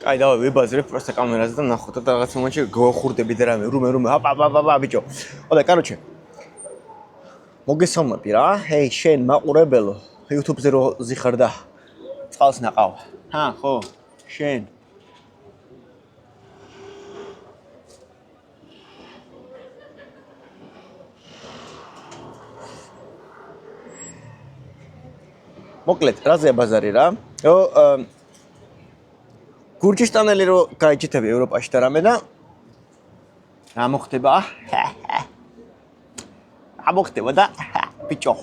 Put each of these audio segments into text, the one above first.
Ai, давай, выбазрив просто камерაზე და ნახოთ და რაღაც მომენტში გავხურდები და რამე, რუმე, აპა, ბიჭო. ოდა, короче. მოგესალმები რა. ჰეი, შენ მაყურებელო, YouTube-ზე რო ზიხარ და წყალს ნაყავ. ხო, შენ. მოკლედ, რაზეა ბაზარი რა? გურჯისტანელი რო გაიჭიტები ევროპაში და რამე და რა მოხდება? ამოხდება და ბიჭო.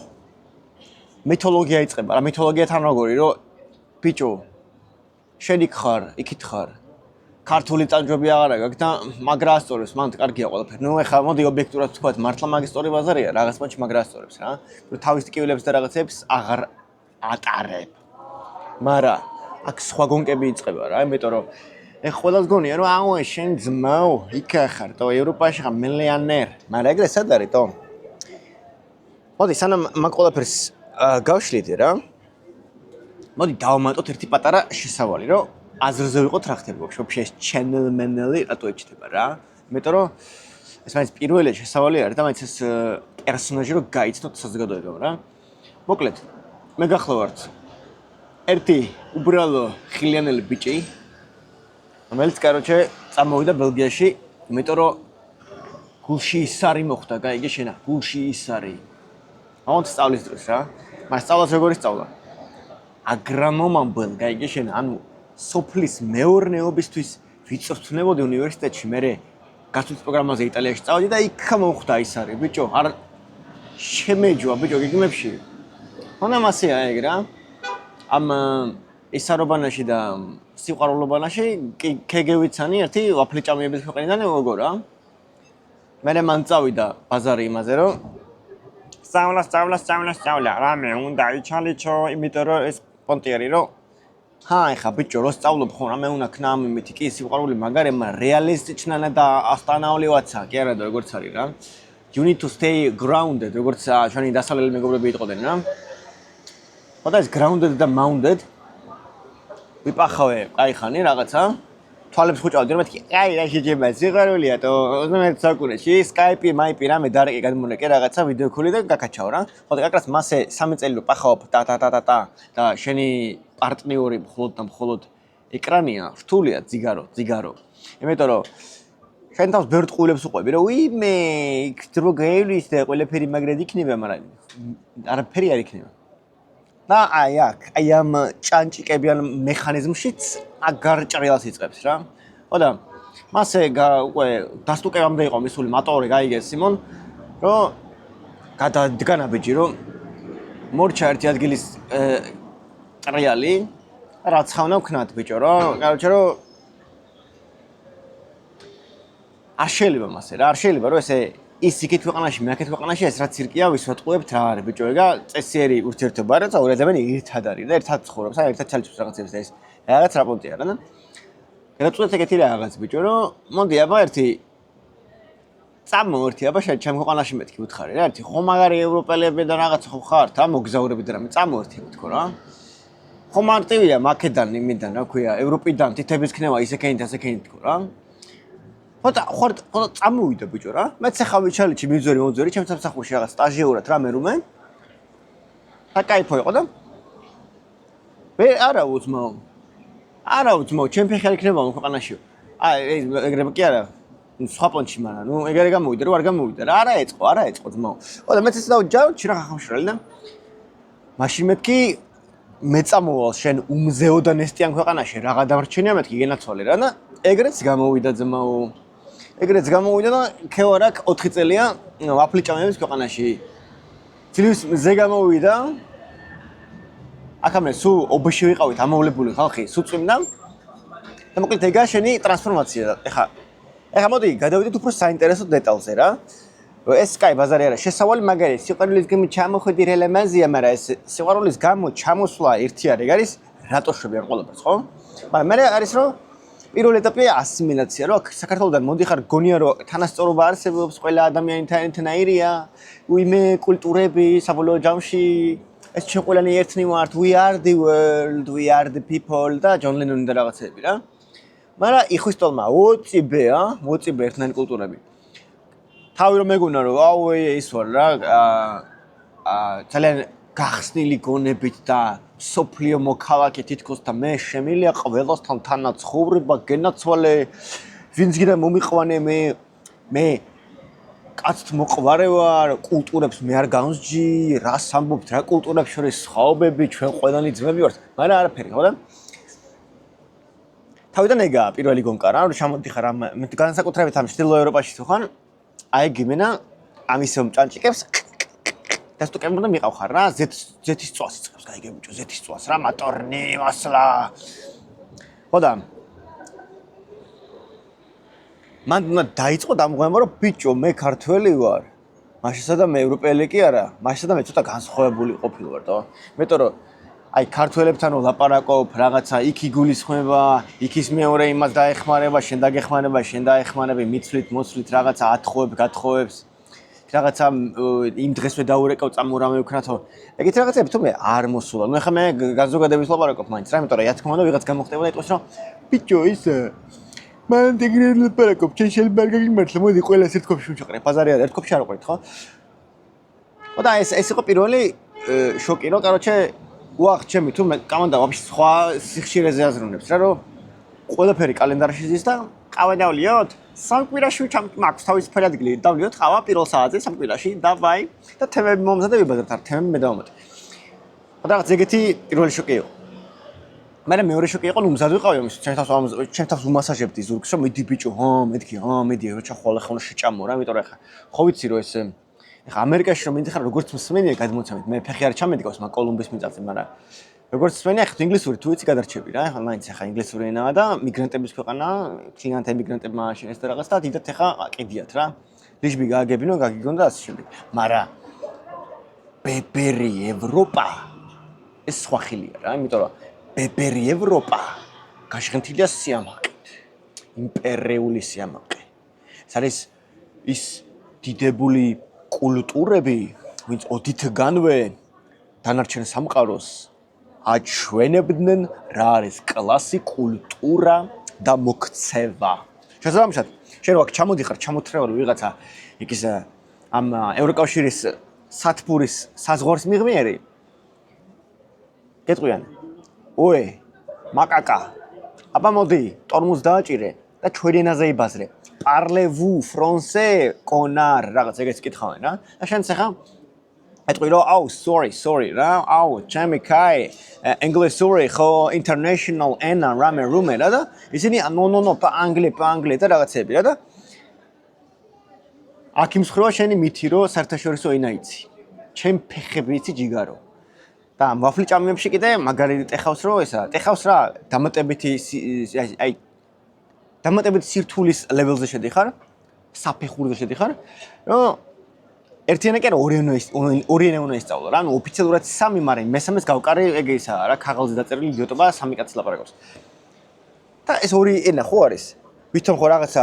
მითოლოგია იწყება რა, მითოლოგია თან როგორი რო ბიჭო შენ იქ ხარ, იქით ხარ. ქართული ტანჯვები აღარა გაქვს და მაგრა ასწორებს, მანდ კარგია ყველაფერი. ნუ ეხლა მოდი ობიექტურად ვთქვათ, მართლა მაგის სწორი ბაზარია, რაღაც მომენტში მაგრა ასწორებს რა. რო თავის ტკივილებს და რაღაცებს აღარ ატარებ. მარა აქ სხვა გონკები იწყება რა, იმიტომ რომ ეხლა ყველას გონია რომ აუ შენ ძმაო, იქ ხარ, თო ევროპაში ხარ მილიონერ. მარა ეგრე სად არის თო? მოდი სანამ მაგ ყველაფერს გავშლიდი რა. მოდი დავამატოთ ერთი პატარა შესავალი, რომ აზრზე ვიყოთ რა ხდება ვაფშე ეს ჩენელმენელი რატო ეჩდება რა. იმიტომ რომ ეს მაინც პირველი შესავალი არის და მაინც ეს პერსონაჟი რომ გაიცნოთ საზოგადოებამ რა. მოკლედ მე გახლავართ ერთი უბრალო ხილიანელი ბიჭი, რომელიც короче წამოვიდა ბელგიაში, იმიტომ რომ გულში ის არი მოხდა, გაიგე შენა, გულში ის არი. აუთ სწავლის დროს რა. მას სწავლას როგორი სწავლა? აგრონომამდელ, გაიგე შენა, ანუ სოფლის მეურნეობისთვის ვიწვრთნებოდი უნივერსიტეტში, მე გასვლის პროგრამაზე იტალიაში წავედი და იქ მოხდა ის არი, ბიჭო, არ შემეჯვა, ბიჭო, გიგმებში. ხონა მასეა ეგ რა. ამ ისარობანაში და სიყვარულობანაში ქეგევიცანი ერთი ვაფლიჭამიების ქვეყნიდან როგორ რა. მე მან წავიდა ბაზარი იმაზე რომ სწავლა, რამე უნდა იჩალიჩო, იმიტომ რომ ეს პონტიერი რომ ეხა ბიჭო რო სწავლობ ხო რამე უნდა ქნა ამით კი სიყვარული მაგარema რეალისტიჩნანა და ასტანავლივაცა, კი არა და როგორც არის რა. You need to stay grounded, როგორც ჩვენი დასავლელი მეგობრები იტყოდნენ რა. ხოდა ეს grounded და mounded ვიპახავე კაი ხანი რაღაცა თვალებს ხუჭავდი რომ მეთქი აი რა შეჭება სიყვარულია თო 21 საუკუნეში Skype, MyPi რამე დარეკე გადმონეკე რაღაცა ვიდეო ქული და გაკაჩაო რა. ხოდა აკრას მასე 3 წელი რო პახავ და შენი პარტნიორი მხოლოდ ეკრანია, რთულია ზიგარო. იმიტომ რომ შენ თავს ბევრ ტყუილებს უყვები რომ ვიმე იქ დრო გაივლის და ყველაფერი მაგრად იქნება, მაგრამ არაფერი არ იქნება. და აი ამ ჭანჭიკებიან მექანიზმშიც აგარ ჭრილას იწყებს რა. ხოდა მასე უკვე დასტუკებამდე იყო მისული მატორი გაიგე სიმონ, რომ გადადგანა ბიჭი რომ მორჩა ერთი ადგილის ტრიალი რა ცხავნა ვქნათ ბიჭო რომ короче რომ არ შეიძლება მასე რა, არ შეიძლება რომ ესე ის იქით ქვეყანაში, მე აქეთ ქვეყანაში ეს რა ცირკია ვისვატყუებთ რა არის ბიჭო, ეგა წესიერი ურთიერთობა არის, ორი ადამიანი ერთად არის და ერთად ცხოვრობს, აი ერთად ჩალიჩობს რაღაცებს და ეს რაღაც რა პონტია რა და გადაწყვეტეთ ეგეთი რაღაც ბიჭო, რომ მოდი აბა ერთი წამოვერთი აბა შენ ჩემ ქვეყანაში მეთქი უთხარი რა, ერთი ხო მაგარი ევროპელები და რაღაც ხო ხართ, მოგზაურები და რამე წამოვერთი მეთქო რა. ხო მარტივია მაკედან იმიდან რა ქვია, ევროპიდან თითების ქნება ისე-ქენით თქო რა. ხოდა წამოვიდა ბიჭო რა. მეც ახლა ვიჩალიჩი მიზორი, ჩემს სამსახურში რაღაც სტაჟიურად რამე. და кайფო იყო და მე არა უძმო, ჩემ ფეხი არ იქნება ქვეყანაში. ეგრე კი არა. სხვა პონჩი მაგრამ, ნუ ეგრე გამოვიდა, რომ არ გამოვიდა რა. არა ეწყო ძმო. ხოდა მეც ეს დავჯავ, რა ხახამშრალი და მაშინ მეთქი მე წამოვალ შენ უმზეოდან ესტიან ქვეყანაში რა გადამრჩენია მეთქი გენაცვალე რა და ეგრეც გამოვიდა ძმაო. ეგრეც გამოვიდა და ქევარაკ 4 წელია ვაფლიჭამების ქვეყანაში. ძილის ზე გამოვიდა. აქამე სუ ობში ვიყავით ამოვლებული ხალხი, სუ წვიმდა. და მოკლედ ეგა შენი ტრანსფორმაცია. ეხა მოდი გადავიდეთ უფრო საინტერესო დეტალზე რა. ეს Sky ბაზარი არა, შესავალი მაგარი, სიყვარულის გამო ჩამოხვედი რელემაზია, მაგრამ ეს სიყვარულის გამო ჩამოსვლა ერთი არის რატო შვებიან ყველაფერს, ხო? მაგრამ მე არის რომ პირველ ეტაპია ასიმილაცია, რომ საქართველოსთან მოდიხარ გონია რომ თანასწორობა არსებობს, ყველა ადამიანი თანაირია, ვიმე კულტურები, საბოლოო ჯამში ეს ჩვენ ყველანი ერთნი ვართ, we are the world, we are the people და ჯონ ლენონი და რაღაცები რა. მაგრამ იხვისტოლმა უწიბეა, უწიბე ერთნაირი კულტურები. თავი რომ მეგონა რომ აუ ის ვარ რა ძალიან გახსნილი გონებით და სოფლიო მოქალაქე თითქოს და მე შემილია ყველასთან თანაცხოვრება, გენაცვალე, ვინც გინდა მომიყვანე მე კაცთ მოყვარე ვარ, კულტურებს მე არ გავსჯი, რას ამბობთ, რა კულტურებს შორის სხვაობები, ჩვენ ყველანი ძმები ვართ, მაგრამ არაფერი, ხო და? თავიდან ეგა პირველი გონკა რა, რომ ჩამოდიხარ ამ განსაკუთრებით ამ ჩრდილო ევროპაში თუ ხარ, აი გიმენა ამის ჭანჭიკებს და სტუკები უნდა მიყავხარ რა, ზეთის წვას იწყებს, გაიგე ბიჭო, ზეთის წვას რა, მატორნი, მასლა. ხო და მან უნდა დაიწყო დამღვემა რომ ბიჭო მე ქართველი ვარ. მაშინსა და მე ევროპელი კი არა, მაშინსა და მე ცოტა განსხვავებული ყოფილი ვარ და მეტყვი რომ აი ქართველებთან ვლაპარაკობ, რაღაცა იქ იგულისხმება, იქის მეორე იმას დაეხმარება, შენ დაგეხმარება, შენ დაეხმარები, მიცვლით, მოსვლით, რაღაცა ათხოვებ, გათხოვებს. რაღაცა იმ დღესვე დაურეკავ წამურამე ვქნათო. ეგეთი რაღაცები თუმე არ მოსულა. ნუ ახლა მე განზოგადებით ვლაპარაკობ მაინც რა, იმიტომ რომ რა თქმა უნდა ვიღაც გამოხდებოდა იტყვის რომ ბიჭო ის მან დეგრელი ვლაპარაკობ, ჩვენ შეიძლება არ გაგიმართლა, მოდი ყველას ერთ კოფში ვჩაყრე. ბაზარი არა, ერთ კოფში არ ვყავით, ხო? ხო და ეს იყო პირველი შოკი, რომ კაროჩე უახ ჩემი თუ მე კამანდა ვაფშე სხვა სიხშირეზე აზროვნებს რა, რომ ყველაფერი კალენდარში ზის და ყავა დავლიოთ. სამკვირაში მაქვს თავისუფალი ადგილი, დავლიოთ ყავა პირველ საათზე სამკვირაში, დავაი და თემები მომზადე ვიბადოთ არ თემები მე დავამატე. ხო და რაღაც ეგეთი პირველი შოკი იყო. მაგრამ მეორე შოკი იყო, ნუ მზად ვიყავი ამის, ჩემ თავს უმასაჟებდი ზურგს, რომ მიდი ბიჭო, მეთქი, მედი, როცა ხოლმე შეჭამო რა, იმიტომ რომ ახლა ხო ვიცი რომ ეს ახლა ამერიკაში რომ მიდიხარ როგორც მსმენია გადმოცემით, მე ფეხი არ ჩამედგავს მაგ კოლუმბის მიწაზე, მაგრამ როგორც მსმენია ახლა ინგლისური თუ ვიცი გადარჩები რა, ახლა მაინც ახლა ინგლისური ენაა და მიგრანტების ქვეყანა, ფინანტ ემიგრანტებმა შეეს და რაღაც და დიდად ახლა ყიდიათ რა. ლიშბი გააგებინო, გაგიგონ და ასე შემდეგ. მაგრამ ბებერი ევროპა ეს სხვა ხილია რა, იმიტომ რომ ბებერი ევროპა გაშღენთილია სიამაყით. იმპერიული სიამაყე. ეს არის ის დიდებული კულტურები, ვინც ოდითგანვე დანარჩენ სამყაროს აჩვენებდნენ რა არის კლასი, კულტურა და მოქცევა. შესაბამისად, შენ ვაკ ჩამოდიხარ, ჩამოთრევალი ვიღაცა იქის ამ ევროკავშირის სათბურის საზღვარს მიღმიერი. გეტყვიან. ოე, მაკაკა. აბა მოდი, ტორმუს დააჭირე და ჩვენი ენაზე იბაზრე. Parlez-vous français, connard, რაღაც ეგეც კითხავენ რა. და შენც ახლა ეტყვი რომ აუ, sorry რა. აუ, ჩემი კაი, ინგლისური ხო international ენა რამე რუმე რა და ისინი no, პანგლი და რაღაცები რა და აქ იმსხროა შენი მითი რომ საერთაშორისო ენა იცი. ჩემ ფეხები იცი ჯიგარო. და ვაფლი ჭამებში კიდე მაგარი ტეხავს რომ ესა, ტეხავს რა, დამატებითი აი დამატებით სირთულის ლეველზე შედიხარ, საფეხურზე შედიხარ, რომ ერთი ენა კი არა, ორი ენა უნდა ისწავლო რა, ანუ ოფიციალურად 3, მაგრამ მესამეს გავკარე ეგ ისაა რა, ქაღალზე დაწერილი იδιოტობა 3 კაცი ლაპარაკობს. და ეს ორი ენა ხო არის? ვითომ ხო რაღაცა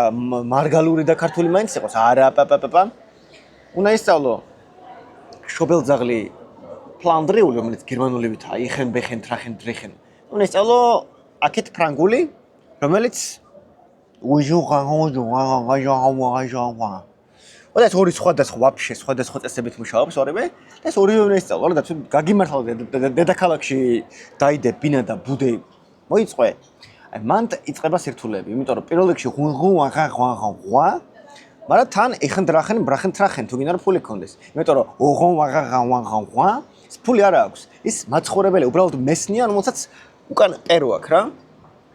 მარგალური და ქართული მაინც იყოს? არა, პაპაპაპა. უნდა ისწავლო შობელძაღლი ფლანდრიული, რომელიც გერმანულებითაა, იხენ, ბეხენ, ტრახენ, დრეხენ. უნდა ისწავლო აქეთ ფრანგული, რომელიც და ეს ორი სხვადასხვა ვაფშე სხვადასხვა წესებით მუშაობს ორივე და ეს ორივე უნდა ისწავლო რა და თუ გაგიმართლა დედაქალაქში დაიდე ბინა და ბუდე მოიწყვე აი მან იწყება სირთულეები იმიტომ რომ პირველ რიგში ღვაღა მაგრამ თან ეხენ დრახენ ბრახენ ტრახენ თუ გინდა რომ ფული კონდეს იმიტომ რომ ღვაღა ფული არ აქვს ის მაცხოვრებელი უბრალოდ მესნია რომელსაც უკან პერო აქვს რა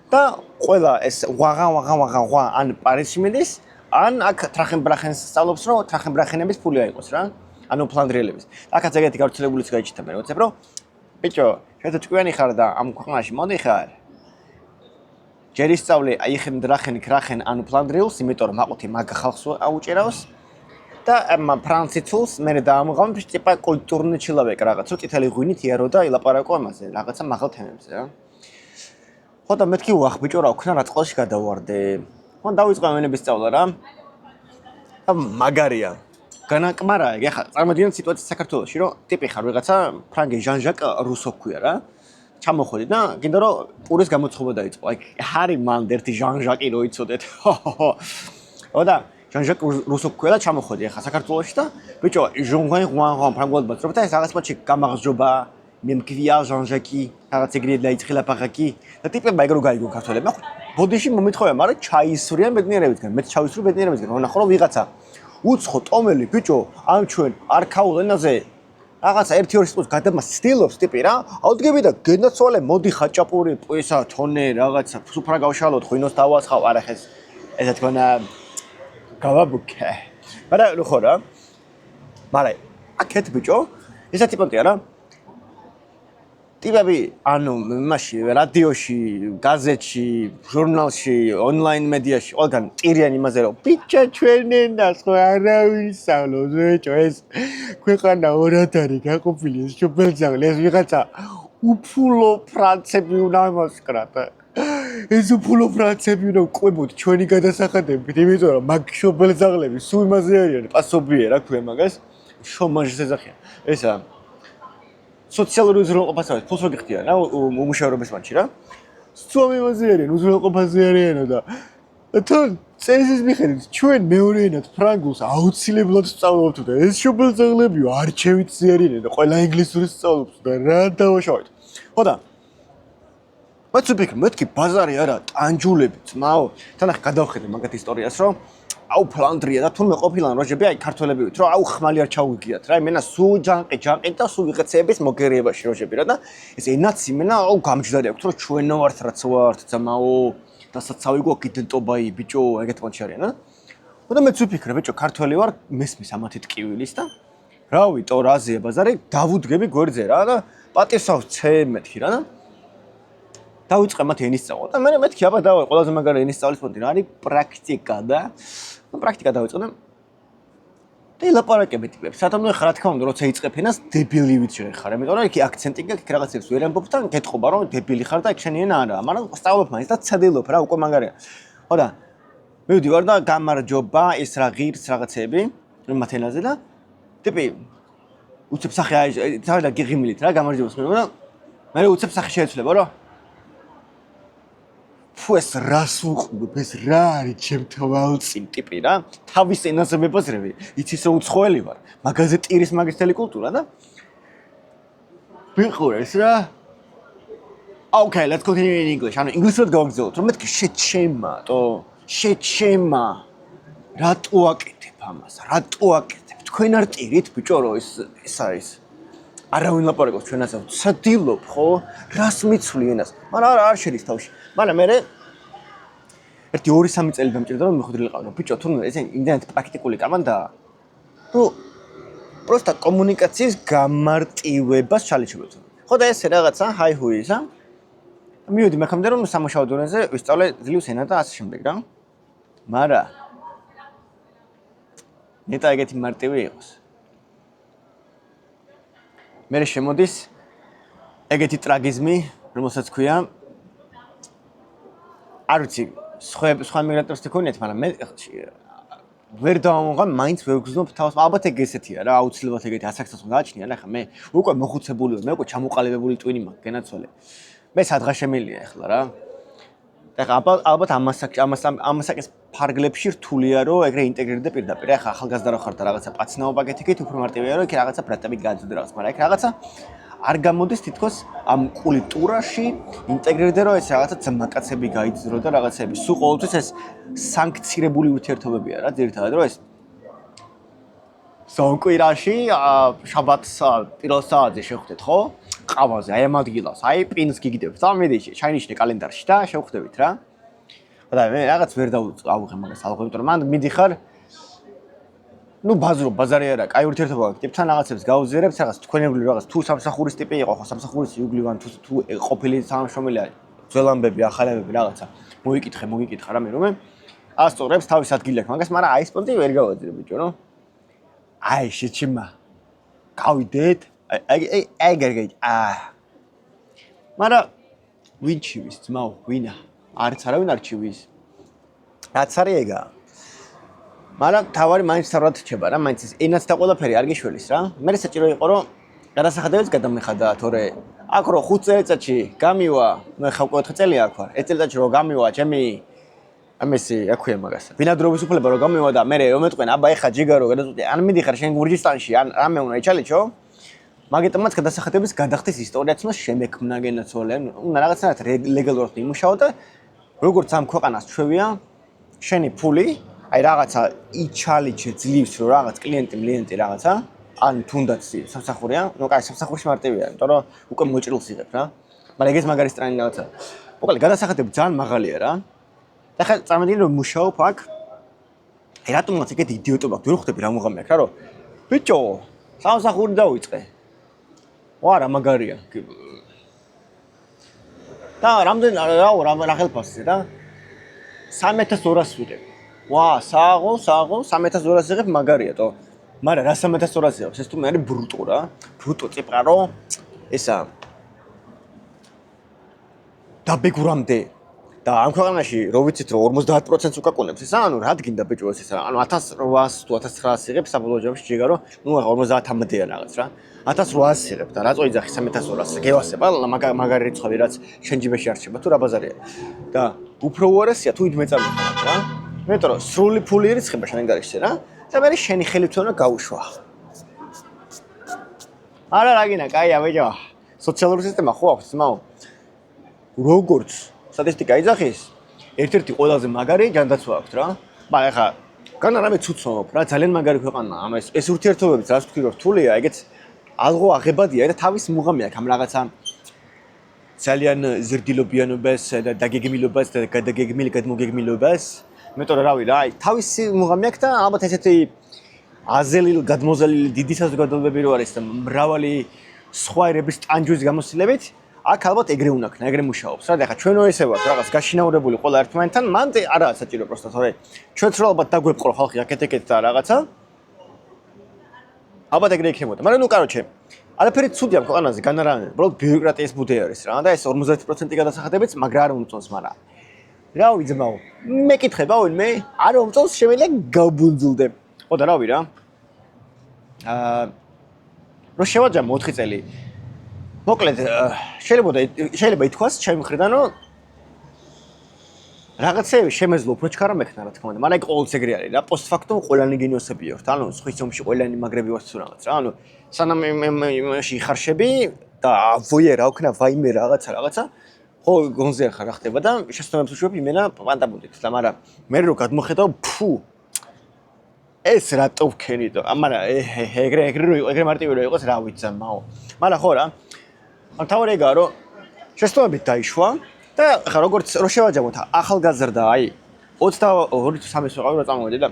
და ყველა ეს ღვაღა ან პარიზში მიდის ან აქ ტრახენ-ბრახენს სწავლობს რომ ტრახენ-ბრახენების ფული აიყოს რა ანუ ფლანდრიელების აქაც ეგეთი გავრცელებულიც გაიჩნდა მე როცებ რომ ბიჭო შენ ჭკვიანი ხარ და ამ ქვეყანაში მოდიხარ ჯერ ისწავლე აი ხენ დრახენ კრახენ ანუ ფლანდრიელს იმიტომ რომ აყუთი მაგ ხალხს აუჭერავს და ამ ფრანციცულს მე დაამღავ ტიპა კულტურნი ჩილავეკ რაღაც რომ წითელი ღვინით იარო და ილაპარაკო ამაზე რაღაცა მაღალ თემებზე რა ხო და მეთქი ვახ ბიჭო რა ვქნა რა წყალში გადავარდე ხო დავიწყე ენების სწავლა რა და მაგარია განაკმარა ეგ ახლა წარმოგიდგენთ სიტუაცია საქართველოში რომ ტიპი ხარ ვიღაცა ფრანგი ჟან-ჟაკ რუსო ქვია რა ჩამოხვედი და კიდე რომ პურის გამოცხობა დაიწყო. აი ჰარი მან ერთი ჟან-ჟაკი რო იცოდეთ. ოდა ჟან-ჟაკ რუსო ყველა ჩამოხვედი ახლა საქართველოში და ბიჭო ჟონღან ღვან ფრანგულად ბაცრობ და ეს რაღაც პოჩი გამარჯობა მემკვია ჟან-ჟაკი რაღაც ეგრე დაიწყი ლაპარაკი და ტიპებმა ეგრო გაიგო ქართველებმა ბოდიში მომითხოვე მაგრამ ჩაისვრიან ბედნიერებისგან მე ჩაისვრი ბედნიერებისგან ვნახო რომ ვიღაცა უცხო ტომელი ბიჭო ამ ჩვენ არქაულ ენაზე რაღაცა 1-2 წუთს გადამას ცდილობს ტიპი რა ავდგები და გენაცვალე მოდი ხაჭაპური ისა თონე რაღაცა სუფრა გავშალოთ ღვინოს დავაცხავ არახეს ესა თქონა გავაბუქე მაგრამ ხო რა მაგრამ აქეთ ბიჭო ესა ტიპია რა ტიპები ანუ მასში რადიოში გაზეთში ჟურნალში ონლაინ მედიაში ყველგან ტირიან იმაზე რომ ბიჭო ჩვენ ენას ხო არავინ სწავლობს ბიჭო ეს ქვეყანა ორად არის გაყოფილი ეს შუბელძაღლი ეს ვიღაცა უფულო ფრანცები უნდა მოსკრათ ეს უფულო ფრანცები უნდა ყვებოთ ჩვენი გადასახადებით იმიტომ რომ მაგ შუბელძაღლები სულ იმაზე არიან პასობია რა ქვია მაგას შომაჟს ეძახიან ესა სოციალური უზრუნველყოფასავით ფულს რო გიხდიან რა უმუშევრობის მანჩი რა სულ იმაზე არიან უზრუნველყოფაზე არიანო და თან წესის მიხედვით ჩვენ მეორე ენად ფრანგულს აუცილებლად სწავლობთ და ეს შუბელძაღლებიო არჩევით ზერინე და ყველა ინგლისურის სწავლობს და რა დავაშავეთ ხო და მეთქი ბაზარი არა ტანჯულები ძმაო თან ახლა გადავხედე მაგათ ისტორიას რომ აუ ფლანდრია და თუნდაც ყოფილან როჟები აი ქართველები ვით რომ აუ ხმალი არ ჩაუგიათ რა იმენა სულ ჯანყი და სულ ვიღაცების მოგერიებაში როჟები რა და ეს ენაც იმენა აუ გამჯდარი აქვს რომ ჩვენო ვართ რაც ვართ ძმაო და საცავი გვაქვს ბიჭო ეგეთ კონჩი არიან რა და მეც ვიფიქრე ბიჭო ქართველი ვარ მესმის ამათი ტკივილის და რავი ტორაზია ბაზარი დავუდგები გვერდზე რა და პატივსავს ცემეთქი რა და დავიწყე მათ ენის სწავლა და მე მეთქი აბა დავარ ყველაზე მაგარი ენის სწავლის პონტი რა არის პრაქტიკა და პრაქტიკა დავიწყე და ლაპარაკები ტიპებს სათანადო ხარ რა თქმა უნდა როცა იწყებ ენას დებილივით შეხარ იმიტომ რომ იქ აქცენტი გაქვს იქ რაღაცებს ვერ ამბობ და გეტყობა რომ დებილი ხარ და იქ შენი ენა არა მაგრამ სწავლობ მაინც და ცდილობ რა უკვე მაგარია ხო და მე ვდივარ და გამარჯობა ეს რა ღირს რაღაცები მათ ენაზე და ტიპი უცებ სახე აი თავი გიღიმილით რა გამარჯობას მე და მე უცებ სახე შეეცვლება რა ფუეს რას უყურებ ეს რა არის ჩემთავალწინ ტიპი რა თავის ენაზე მებაზრები იცის რომ უცხოელი ვარ მაგაზე ტირის მაგისტელი კულტურა და ვიყურეს რა Okay let's continue in English ანუ ინგლისურად გავაგზავნოთ რომ მეთქი შეჩემა რატო აკეთებ ამას რატო აკეთებ თქვენ არ ტირით ბიჭო რომ ეს არის არავინ ლაპარაკობს ჩვენაზე ცდილობ ხო რას მიცვლი ენას მაგრამ არ შედის თავში მაგრამ მე ერთი 2-3 წელი დამჭირდა რომ მეხუთრილიყავ ბიჭო თუნდაც ეს იმდენად პრაქტიკული კამანდა რომ პროსტა კომუნიკაციის გამარტივებას ჩალიჩებოთ ხო და ეს რაღაცა ჰაი ჰუისა მივიდი მეხამდე რომ სამუშაო დონეზე ვისწავლე ძლივს ენა და ასე შემდეგ რა მარა ნეტა ეგეთი მარტივი იყოს მე შემოდის ეგეთი ტრაგიზმი რომელსაც ქვია არ ვიცი სხვა მიგრანტებს თქონიათ მაგრამ მე ვერ დავამოღა მაინც ვერ გზნობ თავს ალბათ ეგ ესეთია რა აუცილებლად ეგეთი ასაკსაც გააჩნია რა ხა მე უკვე მოხუცებული ვარ მე უკვე ჩამოყალიბებული ტვინი მაქვს გენაცვალე მე სადღა შემილია ახლა რა და ალბათ ამასაკის ფარგლებში რთულია რომ ეგრე ინტეგრირდე პირდაპირ ახლა ახალგაზრდა რო ხარ და რაღაცა პაცნაობა გეთიქით უფრო მარტივია რომ იქ რაღაცა ბრატები გააძვდე რაღაც მაგრამ იქ რაღაცა არ გამოდის თითქოს ამ კულტურაში ინტეგრირდე რომ ეს რაღაცა ძმაკაცები გაიძრო და რაღაცები სულ ყოველთვის ეს სანქცირებული ურთიერთობებია რა ძირითადად რომ ეს სონკვირაში შაბათს პირველ საათზე შევხვდეთ ხო ყავაზე აი ამ ადგილას აი პინს გიგდებ და მიდიში ჩაინიშნე კალენდარში და შევხვდებით რა და მე რაღაც ვერ დავუყე მაგას ალღო იმიტომ რომ მან მიდიხარ ну ბაზარი არა, კაი ურთიერთობა აქვს. ტიპთან რაღაცებს გავუზიარებთ, რაღაც თქვენებული რაღაც თუ სამსახურის ტიპი იყო, ხო სამსახურის იუგლივან თუ ყოფილი თანამშრომელი არის. ძველამბები, ახალებები რაღაცა. მოგიკითხე რამე რომ ასწორებს თავის ადგილი აქვს. მაგას მაგრამ აი ეს პონტი ვერ გავაძირი ბიჭო, რა. აი შეჩიმა. გავიდეთ. აი მაგრამ ვინ ჩივის ძმაო, ვინა? არც არავინ არ ჩივის. რაც არის ეგა. მაგრამ თავარი მაინც თავად რჩება რა, მაინც ენაც და ყველაფერი არ გიშველის რა. მე საჭირო იყო რომ გადასახადებიც გადამეხადა, თორე აქ რო 5 წელიწადში გამივა, მე ხავ 4 წელი აქ ვარ. 1 წელიწადში რო გამივა, ჩემი ამისი, აქ ქვია მაგას. ბინადრობის უფლება რო გამივა და მე რომ მეტყვენ, აბა ეხა ჯიგარო გადაწყვეტე, ან მიდიხარ შენ გურჯისტანში, ან რამე უნდა იჩალიჩო. მაგიტომაც გადასახადების გადახდის ისტორიაც უნდა შემექმნაგენაც ოლე, უნდა რაღაცნაირად ლეგალურად იმუშაო და როგორც ამ ქვეყანას ჩვევია, შენი ფული, აი რაღაცა იჩალიჩე ძლივს რომ რაღაც კლიენტი რაღაცა, ან თუნდაც სამსახურია, ნუ კაი სამსახურში მარტივია, იმიტომ რომ უკვე მოჭრილს იღებ რა. მაგრამ ეგეც მაგარი სტრანი რაღაცა. მოკლედ გადასახადები ძალიან მაღალია რა. და ხა წარმოვიდგინე რომ მუშაობ აქ. აი რატომაც ეგეთი იდიოტობა აქვს, ვერ ხვდები რა მუღამი აქვს რა რომ ბიჭო, სამსახური დავიწყე. ვარა მაგარია. და რამდენ რა ხელფასზე და 3200 ვიღებ. ვა, საღო 3200 ვიღებ მაგარია თო. მაგრამ რა 3200 აქვს? ეს თუ მე არის ბრუტო რა. ბრუტო წიპყარო ესა დაბეგურამდე და ამ ქვეყანაში რო ვიცით რომ 50% უკაკუნებს ესა ანუ რა დგინდა ბიჭო ეს ესა ანუ 1800 თუ 1900 იღებ საბოლოო ჯამში ჯიგარო ნუ 50-მდეა რაღაც რა 1800 იღებ და რა წოიძახი 3200 გევასება მაგარი რიცხვები რაც შენ ჯიბეში არჩება თუ რა ბაზარია და უფრო უარესია თუ იდ მეწარმე რა მეტრო სრული ფული ირიცხება შენ გარეშე რა და მე შენი ხელით უნდა გაუშვა არა რაგინა კაია ბიჭო სოციალური სისტემა ხო აქვს ძმაო როგორც სტატისტიკა იძახის ერთ-ერთი ყველაზე მაგარი ჯანდაცვა აქვს რა მაგრამ ეხა განა რამე ცუცობ რა ძალიან მაგარი ქვეყანაა ამ ეს ურთიერთობებიც რაც თქვი რომ რთულია ეგეც ალღო აღებადია და თავის მუღამი აქვს ამ რაღაცა ძალიან ზრდილობიანობას და დაგეგმილობას და გადმოგეგმილობას მეტყვი რავი რა აი თავისი მუღამი აქვს და ალბათ ესეთი აზელი გადმოზალილი დიდი საზოგადოებები რო არის და მრავალი სხვა ერების ტანჯვის გამოსილებით აქ ალბათ ეგრე უნდა ქნა, ეგრე მუშაობს რა და ხა ჩვენო ესე ვართ რაღაც გაშინაურებული ყველა ერთმანეთთან, მან არაა საჭირო პროსტა თორე ჩვენც რა ალბათ დაგვეპყრო ხალხი აქეთ-ეგეთ და რაღაცა ალბათ ეგრე იქნებოდა, მაგრამ ნუ კაროჩე არაფერი ცუდია ქვეყანაზე განარანე, უბრალოდ ბიუროკრატიის ბუდე არის რა და ეს 50% გადასახადებიც მაგრა არ უმწონს, მაგრამ რა ვიცმაო, მე კითხება ვინმე არ უმწონს შემიძლია გავბუნძულდე. ხო და რავი რა. რო შევაჯამ 4 წელი მოკლედ შეიძლება ითქვას ჩემი მხრიდან რომ რაღაცეები შემეძლო უფრო ჩქარა მექნა რა თქმა უნდა მაგრამ ეგ ყოველთვის ეგრე არის რა პოსტფაქტუმ ყველანი გინიოსები ვართ ანუ სხვის ომში ყველანი მაგრები ვართ თუ რაღაც რა ანუ სანამ იმაში იხარშები და ვოიე რა ვქნა ვაიმე რაღაცა ხო გონზე ხარ რა ხდება და შესაძლოა ვშუქებ იმენა პანტაბუდით და მაგრამ მე რო გადმოხედავ ფუ ეს რატო ვქენიდო მაგრამ ეგრე მარტივი რო იყოს რა ვიცი მაო მაგრამ ხო რა ან თავი ეგაა რომ შესაძლოა დაიშვა და ხა როგორც რო შევაჯამოთ ახალგაზრდა აი 22-3 ვიყავი რა წამოვედი და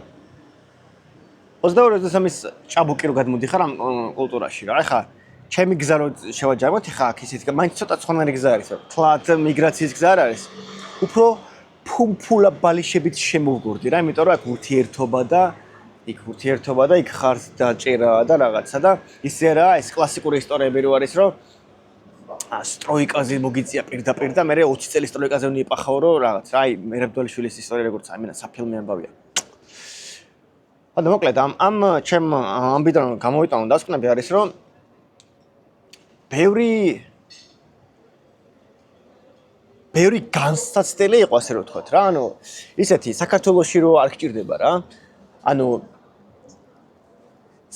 22-3 ჭაბუკი რო გადმოდიხარ ამ კულტურაში რა ხა ჩემი გზა რო შევაჯამოთ ხა აქ ისეთ მაინც ცოტა ცხონარი გზა არის თლად მიგრაციის გზა არ არის უფრო ფუმფულა ბალიშებით შემოვგორდი რა იმიტომ რომ აქ ურთიერთობა და იქ ხარს დაჭერა და რაღაცა და ისე რა ეს კლასიკური ისტორიები რო არის რომ სტროიკაზე მოგიწია პირდაპირ და მე 20 წელი სტროიკაზე უნდა იპახაო რომ რაღაც აი მერაბდოლიშვილის ისტორია როგორც აი მენა საფილმი ამბავია. ანუ მოკლედ ამ ჩემ ამბიდან გამოვიტანო დასკვნები არის რომ ბევრი განსაცდელი იყო ასე რომ ვთქვათ რა ანუ ისეთი საქართველოში რო არ გჭირდება რა ანუ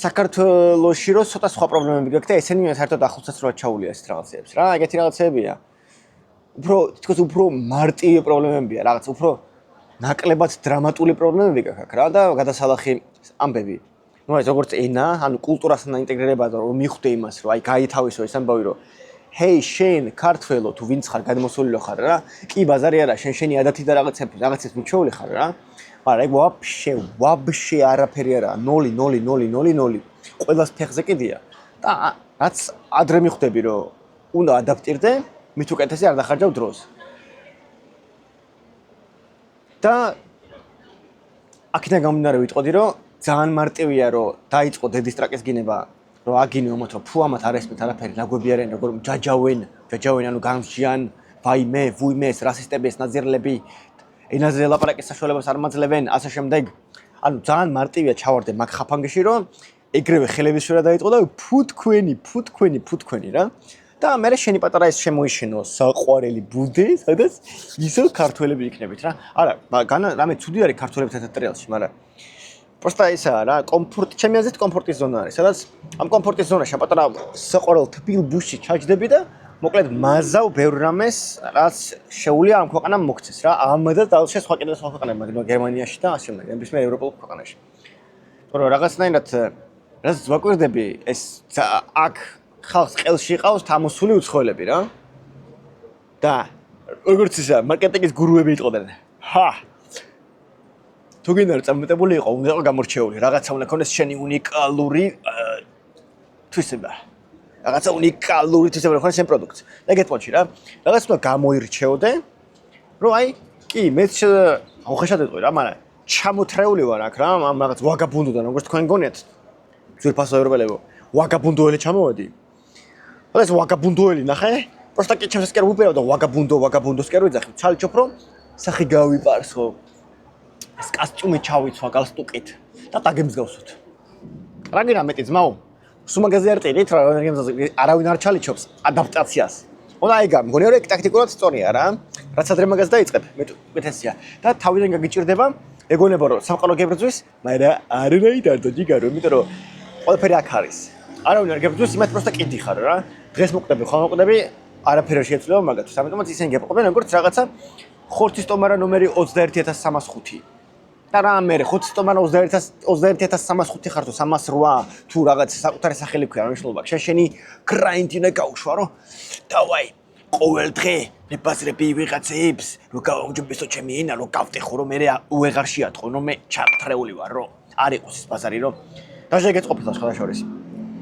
საქართველოში რო ცოტა სხვა პრობლემები გაქვს და ესენი საერთოდ ახლოცაც რო ჩაულია ეს რაღაცეებს რა ეგეთი რაღაცეებია უფრო მარტივი პრობლემებია რაღაც უფრო ნაკლებად დრამატული პრობლემები გაქვს რა და გადასალახი ამბები ну ეს როგორც ენა ანუ კულტურასთან დაინტეგრირება და რომ მიხვდე იმას რომ აი გაითავისო ეს ამბავი რომ ჰეი შენ ქართველო თუ ვინც ხარ გადმოსულილო ხარ რა კი ბაზარი არა შენი ადათი და რაღაცებს მიჩვეული ხარ რა მაგრამ ეგ ვაბშე არაფერი არა 0 ყველას ფეხზე კიდია და რაც ადრე მიხვდები რომ უნდა ადაპტირდე მით უკეთესი არ დახარჯავ დროს და აქედან გამომდინარე ვიტყოდი რომ ძალიან მარტივია რომ დაიწყო დედის ტრაკის გინება რომ აგინო მომოთ რომ ფუ ამათ არ ესმით არაფერი ნაგვები არიან როგორ ჯაჯავენ ანუ გამსჯიან ვაიმე ვუიმე ეს რასისტები ეს ნაზირლები ენაზე ლაპარაკის საშუალებას არ მაძლევენ ასე შემდეგ ანუ ძალიან მარტივია ჩავარდე მაგ ხაფანგში რომ ეგრევე ხელების შორა დაიწყო და ფუ თქვენი რა და მე შენი პატარა ეს შემოიშენო საყვარელი ბუდე, სადაც ისო ქართველები იქნებით რა. არა, რამე ცუდი არის ქართველებთან ტრიალში, მაგრამ просто ესაა რა, კომფორტ, ჩემი აზრით კომფორტის ზონა არის, სადაც ამ კომფორტის ზონაში პატარა საყვარელ თბილ ბუშში ჩაჯდები და მოკლედ მაზავ ბევრ რამეს, რაც შეუძლია ამ ქვეყანამ მოგცეს რა. ამადაც დაუშვეს სხვა კიდევ სხვა ქვეყანებმა, გერმანიაში და ასე შემდეგ, ნებისმიერ ევროპულ ქვეყანაში. თორე რაღაცნაირად რაც ვაკვირდები, ეს აქ ხალხს ყელში ყავს თამოსული უცხოელები რა. და როგორც ისა, მარკეტინგის გურუები იტყოდნენ. თუ გინდა რომ წარმატებული იყო, უნდა იყო გამორჩეული, რაღაცა უნდა ქონდეს შენი უნიკალური თვისება. რაღაცა უნიკალური თვისება ხარ შენ პროდუქტს. და გეტყვი რა, რაღაც უნდა გამოირჩეოდე, რომ აი, კი, მეც უხეშად ეტყვი რა, მაგრამ ჩამოთრეული ვარ აქ რა, ამ რაღაც ვაგაბუნდოდან, როგორც თქვენ გონიათ, ძვირფასო ევროპელებო, ვაგაბუნდოელი ჩამოვედი. და ეს ვაგაბუნდოელი ნახე, просто კი ჩემს სკერ უპერავ და ვაგაბუნდო სკერ ვიძახი, ჩალიჩობ რომ სახი გავიპარსო. ეს კასტიუმი ჩავიცვა გალსტუკით და დაგემსგავსოთ. რაგი რამეტი ძმაო, სუმაგაზე არ წერით რა, არავინ არ ჩალიჩობს ადაპტაციას. უნდა ეგა, მგონი რომ ეგ ტაქტიკურად სწორია რა. რაც ადრე მაგას დაიწყებ, მეტესია. და თავიდან გაგიჭირდება, ეგონება რომ სამყარო გებრძვის, მაგრამ არანაირ არ დაჯიგარო, იმიტომ რომ ყველაფერი აქ არის. არავინ არ გებრძვის, იმათ просто კიდი ხარ რა. დღეს მოკვდები, ხვალ მოკვდები, არაფერი შეეძლება მაგათთვის. ამიტომაც ისინი გეპყრობენ როგორც რაღაცა ხორცის ტომარა ნომერი 21305. და რა მე ხორცის ტომარა 21305 ხარ თუ 308 თუ რაღაც საკუთარი სახელი ქვია მნიშვნელობა. შენი კრაინტი უნდა გაუშვა რომ დავაი ყოველ დღე მებაზრები ვიღაცებს რომ გავაუმჯობესო ჩემი ენა რომ გავტეხო რომ მე უეღარ შეატყო რომ მე ჩამთრეული ვარ რომ არ იყოს ეს ბაზარი რომ და შეგეწყობილ სხვა შორის.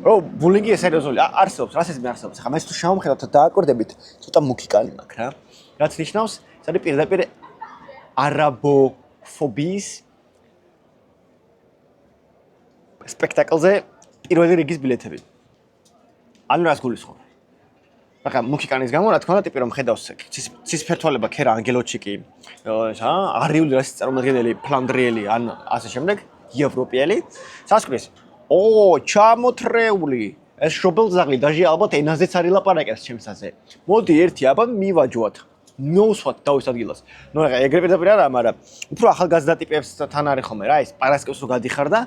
რომ ბულინგი სერიოზული არსებობს, რასიზმი არსებობს. ხა მე თუ შევამხედავთ და დააკვირდებით, ცოტა მუქიკანი მაქვს რა. რაც ნიშნავს, ეს არის პირდაპირ არაბოფობიის სპექტაკლზე პირველი რიგის ბილეთები. ანუ რას გულისხმობ? ახლა მუქიკანის გამო რა თქმა უნდა ტიპი რომ ხედავს ცისფერთვალება ქერა ანგელოჩიკი, არიული რასის წარმომადგენელი, ფლანდრიელი ან ასე შემდეგ, ევროპელი. სასკრის ჩამოთრეული ეს შობელძაღლი დაჟე ალბათ ენაზეც არ ილაპარაკებს ჩემსაზე. მოდი ერთი აბა მივაჯვათ. ნოუსვათ დავის ადგილას. ნუ რა ეგრე პირდაპირ არა, მაგრამ უფრო ახალგაზრდა ტიპებს თან არის ხოლმე რა, ეს პარასკევს რო გადიხარ და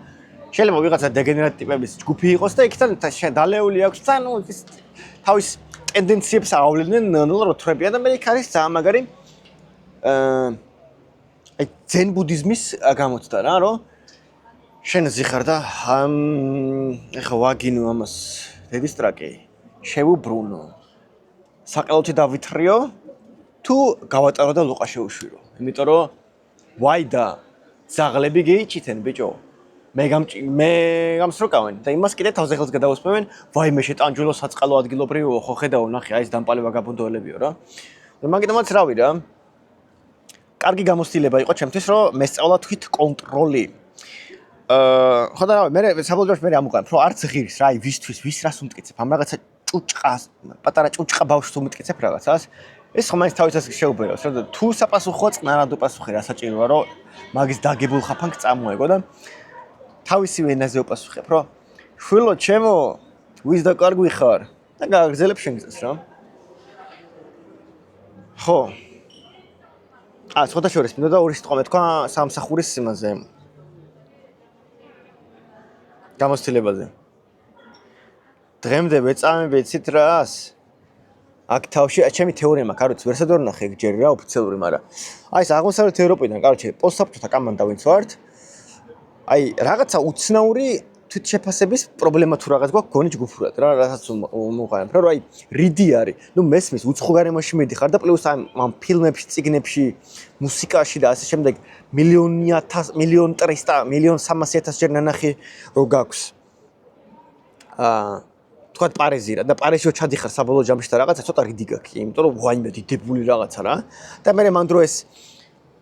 შეიძლება ვიღაცა დეგენერატ ტიპების ჯგუფი იყოს და იქთან დალეული აქვს და ნუ ის თავის ტენდენციებს ავლენენ ნელ-ნელა როთრებიან და მე იქ არის ძალიან მაგარი აი ძენ ბუდიზმის გამოცდა რა, რომ შენ ზიხარ და ეხა ვაგინო ამას დედის ტრაკი შევუბრუნო საყელოთი დავითრიო თუ გავატარო და ლოყა შევუშვირო იმიტომ რომ ვაი და ზაღლები გეიჩითენ ბიჭო მე გამსროკავენ და იმას კიდე თავზე ხელს გადავუსმევენ ვაი მე შეტანჯულო საწყალო ადგილობრივო ხო ხედავ ნახე აი ეს დამპალი ვაგაბუნდოელებიო რა მაგიტომაც რავი რა კარგი გამოცდილება იყო ჩემთვის რომ მესწავლა თვით კონტროლი ხო და რავი მე საბოლოოში მე ამოყავ რომ არც ღირს რა აი ვისთვის ვის რას უმტკიცებ ამ რაღაცა ჭუჭყას პატარა ჭუჭყა ბავშვს უმტკიცებ რაღაცას ეს ხომ ის თავისას შეუბერავს რა თუ საპასუხო წნარად უპასუხე რა საჭიროა რომ მაგის დაგებულ ხაფანგს წამოეგო და თავისი ენაზე უპასუხებ რომ შვილო ჩემო ვის და კარგი ხარ და გააგრძელებ შენგზას რა ხო სხვათა შორის მინდოდა ორი სიტყვა მეთქვა სამსახურის იმაზე გამოცდილებაზე დღემდე ვეწამები იცით რას აქ თავში ჩემი თეორია მაქვს არ ვიცი ვერსად ვერ ნახე ეგ ჯერი რა ოფიციალური მაგრამ აი ეს აღმოსავლეთ ევროპიდან კაროჩე პოსტსაბჭოთა კამანდა ვინც ვართ აი რაღაცა უცნაური თვითშეფასების პრობლემა თუ რაღაც გვაქვს გონი ჯგუფურად რა რასაც მოყავებ რა აი რიდი არის ნუ მესმის უცხო გარემოში მიდიხარ და პლუს ამ ფილმებში წიგნებში მუსიკაში და ასე შემდეგ 1,300,000 1,300,000 ჯერ ნანახი რო გაქვს თქვათ პარიზი რა და პარიზში ჩადიხარ საბოლოო ჯამში და რაღაცა ცოტა რიდი გაქვს იმიტომ რომ ვაიმე დიდებული რაღაცა რა და მე მან დრო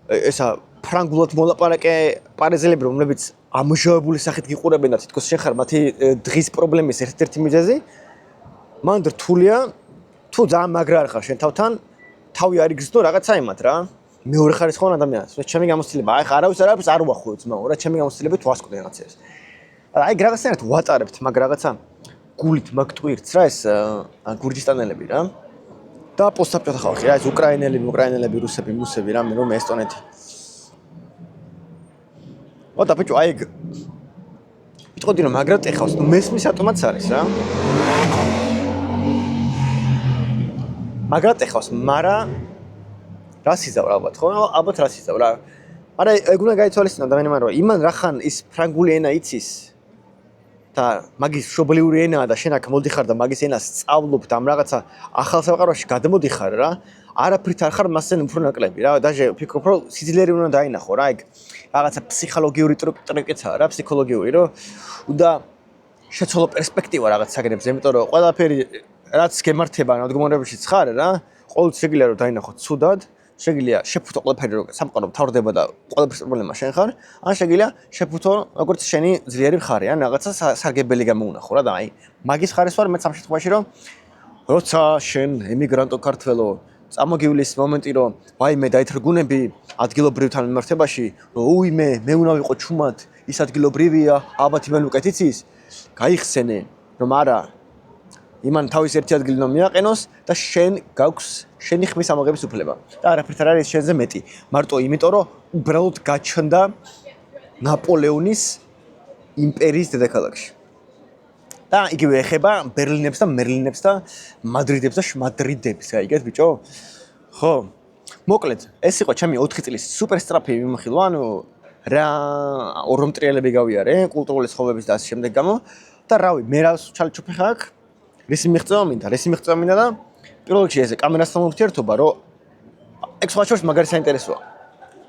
ესა ფრანგულად მოლაპარაკე პარიზელები რომლებიც ამჟავებული სახით გიყურებენ და თითქოს შენ ხარ მათი დღის პრობლემის ერთ-ერთი მიზეზი მან რთულია თუ ძალიან მაგრა არ ხარ შენ თავთან თავი არ იგრძნო რაღაცა იმათ რა მეორე ხარისხოვან ადამიანს ჩემი გამოცდილება აი ხა არავის არ უახუო ძმაო რა ჩემი გამოცდილებით ვასკვდი რაღაცას აი რაღაცნაირად ვატარებთ მაგ რაღაცა გულით მაგტვირთს რა ეს გურჯისტანელები რა და პოსტსაბჭოთა ხალხი რა ეს უკრაინელები, რუსები, მუსები რა მე რომ ესტონეთი. ოდა ბიჭო აი ვიტყოდი რომ მაგრად ეხავს, ნუ მესმის ავტომატს არის რა. მაგრად ეხავს, მარა რას იზავ ალბათ, ხო? ალბათ რას იზავ რა. არა ეგ უნდა გაიცვალისწინო ადამიანმა რომ იმან რახან ის ფრანგული ენა იცის და მაგის მშობლიური ენაა და შენ აქ მოდიხარ და მაგის ენას სწავლობ და ამ რაღაცა ახალ სამყაროში გადმოდიხარ რა. არაფრით არ ხარ მასენ უფრო ნაკლები რა. დაჟე ვფიქრობ რომ სიძლიერე უნდა დაინახო რა ეგ. რაღაცა ფსიქოლოგიური ტრიკიცაა რა, ფსიქოლოგიური რომ უნდა შეცვალო პერსპექტივა რაღაც საგნებზე, იმიტომ რომ ყველაფერი რაც გემართება მდგომარეობაშიც ხარ რა, ყოველთვის შეგიძლია რომ დაინახო ცუდად, შეგიძლია შეფუთო ყველაფერი რომ სამყარო მთავრდება და ყველაფრის პრობლემა შენ ხარ, ან შეგიძლია შეფუთო როგორც შენი ძლიერი მხარე, ან რაღაცა სარგებელი გამოუნახო რა და აი მაგის ხარეს ვარ მეც ამ შემთხვევაში რომ როცა შენ ემიგრანტო ქართველო წამოგივლის მომენტი რომ ვაიმე დაითრგუნები ადგილობრივთან მიმართებაში რომ უიმე მე უნდა ვიყო ჩუმად ის ადგილობრივია ალბათ იმან უკეთ იცის გაიხსენე რომ არა იმან თავის ერთი ადგილი უნდა მიაყენოს და შენ გაქვს შენი ხმის ამოღების უფლება და არაფერთ არ არის შენზე მეტი მარტო იმიტომ რომ უბრალოდ გაჩნდა ნაპოლეონის იმპერიის დედაქალაქში და იგივე ეხება ბერლინებს და მერლინებს და მადრიდებს და შმადრიდებს, გაიგეთ ბიჭო? ხო. მოკლედ, ეს იყო ჩემი 4 წლის სუპერ სწრაფი მიმოხილვა, ანუ რა ორომტრიელები გავიარე, კულტურული ცხოვრების და ასე შემდეგ გამო და რავი, მე რა ჩალჩუფი ხარ აქ? რისი მიღწევა მინდა და პირველ რიგში ეს კამერასთან ურთიერთობა, რომ ეგ სხვა შორის მაგარი საინტერესოა.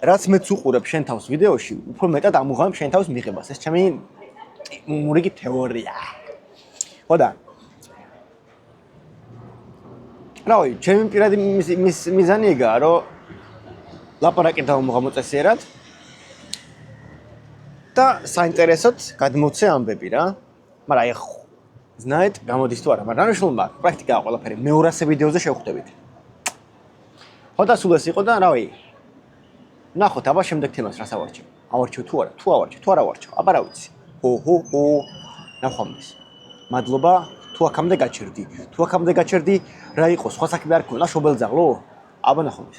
რაც მეც უყურებ შენ თავს ვიდეოში, უფრო მეტად ამუღამებ შენ თავს მიღებას. ეს ჩემი მურიგი თეორია. ხოდა რავი, ჩემი პირადი მიზანი ეგაა, რომ ლაპარაკი დავმოწესიერად და საინტერესოდ გადმოცე ამბები რა. მაგრამ აი знаете, გამოდის თუ არა, მაგრამ რანაშულმა პრაქტიკაა ყველაფერი. მე 200 ვიდეოზე შევხვდებით. ხოდა სულ ეს იყო და რავი. ნახოთ, აბა შემდეგ თემას რას ავარჩევ. ავარჩევ თუ არა, თუ არ ავარჩევ. აბა რა ვიცი. ჰო. ნახვამდის. მადლობა თუ აქამდე გაჩერდი რა იყო სხვა საქმე არ ქონა შობელძაღლო აბა ნახოთ